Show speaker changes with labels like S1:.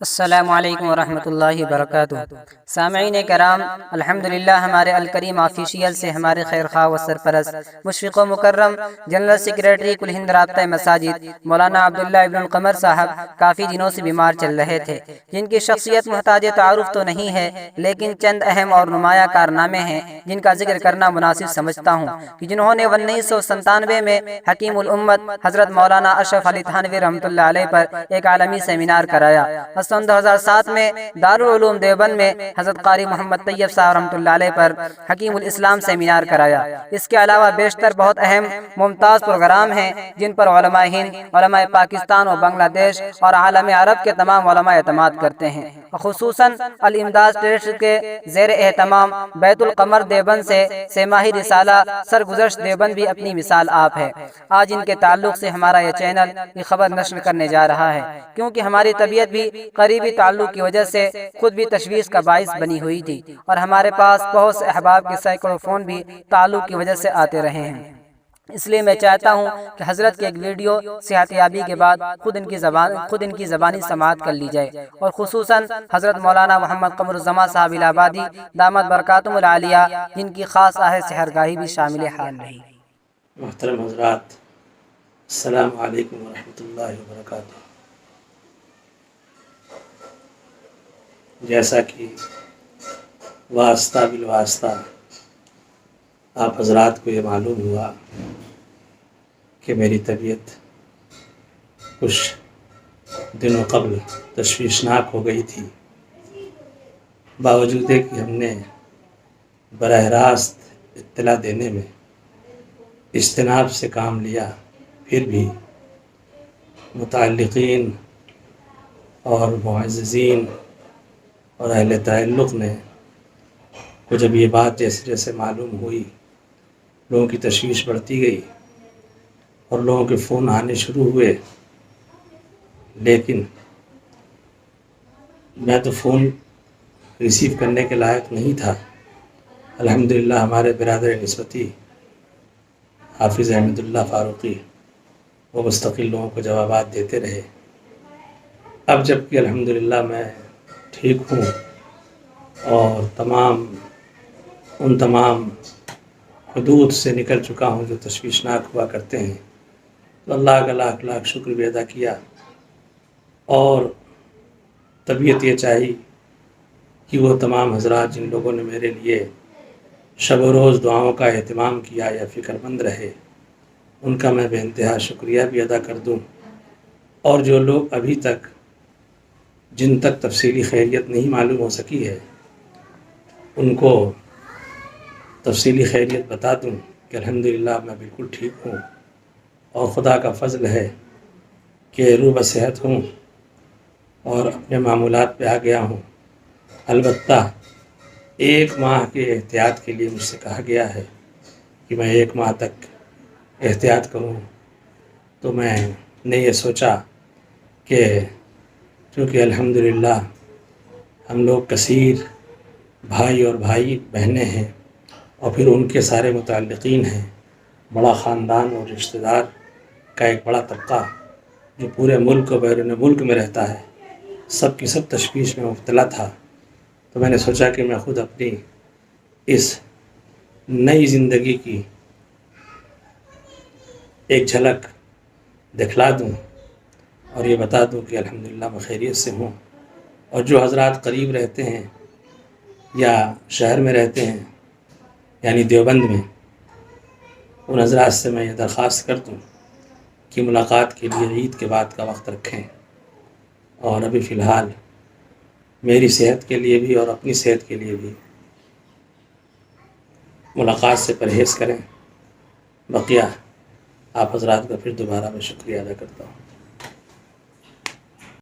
S1: السلام علیکم ورحمۃ اللہ وبرکاتہ۔ سامعین کرام، الحمدللہ ہمارے الکریم آفیشیل سے ہمارے خیر خواہ و سرپرست مشفق و مکرم جنرل سیکریٹری کل ہند رابطہ مساجد مولانا عبداللہ ابن القمر صاحب کافی دنوں سے بیمار چل رہے تھے، جن کی شخصیت محتاج تعارف تو نہیں ہے، لیکن چند اہم اور نمایاں کارنامے ہیں جن کا ذکر کرنا مناسب سمجھتا ہوں کہ جنہوں نے 1997 میں حکیم الامت حضرت مولانا اشرف علی تھانوی رحمۃ اللہ علیہ پر ایک عالمی سیمینار کرایا۔ سن 2007 میں دارالعلوم دیوبند میں حضرت قاری محمد طیب صاحب رحمۃ اللہ علیہ پر حکیم الاسلام سیمینار کرایا۔ اس کے علاوہ بیشتر بہت اہم ممتاز پروگرام ہیں جن پر علماء ہند، علماء پاکستان و بنگلہ دیش اور عالم عرب کے تمام علماء اعتماد کرتے ہیں۔ خصوصاً الامداد ٹرسٹ کے زیر اہتمام بیت القمر دیوبند سے سہ ماہی رسالہ سرگزشت دیوبند بھی اپنی مثال آپ ہے۔ آج ان کے تعلق سے ہمارا یہ چینل یہ خبر نشر کرنے جا رہا ہے، کیونکہ ہماری طبیعت بھی قریبی تعلق کی وجہ سے خود بھی تشویش کا باعث بنی ہوئی تھی، اور ہمارے پاس بہت سے احباب کے سینکڑوں فون بھی تعلق کی وجہ سے آتے رہے ہیں۔ اس لیے میں چاہتا ہوں کہ حضرت کی ایک ویڈیو صحت یابی کے بعد خود ان کی زبانی سماعت کر لی جائے، اور خصوصاً حضرت مولانا محمد قمر الزمان صاحب الہ آبادی دامت برکاتہم العالیہ، جن کی خاص سحرگاہی بھی شامل حال رہی۔
S2: محترم حضرات، السلام علیکم ورحمۃ اللہ وبرکاتہ۔ جیسا کہ واسطہ بالواسطہ آپ حضرات کو یہ معلوم ہوا کہ میری طبیعت کچھ دنوں قبل تشویشناک ہو گئی تھی، باوجود کہ ہم نے براہ راست اطلاع دینے میں اجتناب سے کام لیا، پھر بھی متعلقین اور معززین اور اہل تعلق نے کو جب یہ بات جیسے جیسے معلوم ہوئی، لوگوں کی تشویش بڑھتی گئی اور لوگوں کے فون آنے شروع ہوئے، لیکن میں تو فون ریسیو کرنے کے لائق نہیں تھا۔ الحمدللہ ہمارے برادر نسبتی حافظ احمد اللہ فاروقی وہ مستقل لوگوں کو جوابات دیتے رہے۔ اب جب کہ الحمدللہ میں ٹھیک ہوں اور تمام حدود سے نکل چکا ہوں جو تشویشناک ہوا کرتے ہیں، تو اللہ کا لاکھ لاکھ شکر بھی ادا کیا، اور طبیعت یہ چاہی کہ وہ تمام حضرات جن لوگوں نے میرے لیے شب و روز دعاؤں کا اہتمام کیا یا فکر مند رہے، ان کا میں بے انتہا شکریہ بھی ادا کر دوں، اور جو لوگ ابھی تک جن تک تفصیلی خیریت نہیں معلوم ہو سکی ہے، ان کو تفصیلی خیریت بتا دوں کہ الحمدللہ میں بالکل ٹھیک ہوں، اور خدا کا فضل ہے کہ روح بصحت ہوں اور اپنے معمولات پہ آ گیا ہوں۔ البتہ 1 ماہ کے احتیاط کے لیے مجھ سے کہا گیا ہے کہ میں 1 ماہ تک احتیاط کروں، تو میں نے یہ سوچا کہ چونکہ الحمدللہ ہم لوگ کثیر بھائی اور بھائی بہنیں ہیں، اور پھر ان کے سارے متعلقین ہیں، بڑا خاندان اور رشتہ دار کا ایک بڑا طبقہ جو پورے ملک و بیرون ملک میں رہتا ہے، سب کی سب تشویش میں مبتلا تھا، تو میں نے سوچا کہ میں خود اپنی اس نئی زندگی کی ایک جھلک دکھلا دوں اور یہ بتا دوں کہ الحمدللہ میں خیریت سے ہوں۔ اور جو حضرات قریب رہتے ہیں یا شہر میں رہتے ہیں، یعنی دیوبند میں، ان حضرات سے میں یہ درخواست کر دوں کہ ملاقات کے لیے عید کے بعد کا وقت رکھیں، اور ابھی فی الحال میری صحت کے لیے بھی اور اپنی صحت کے لیے بھی ملاقات سے پرہیز کریں۔ بقیہ آپ حضرات کا پھر دوبارہ میں شکریہ ادا کرتا ہوں۔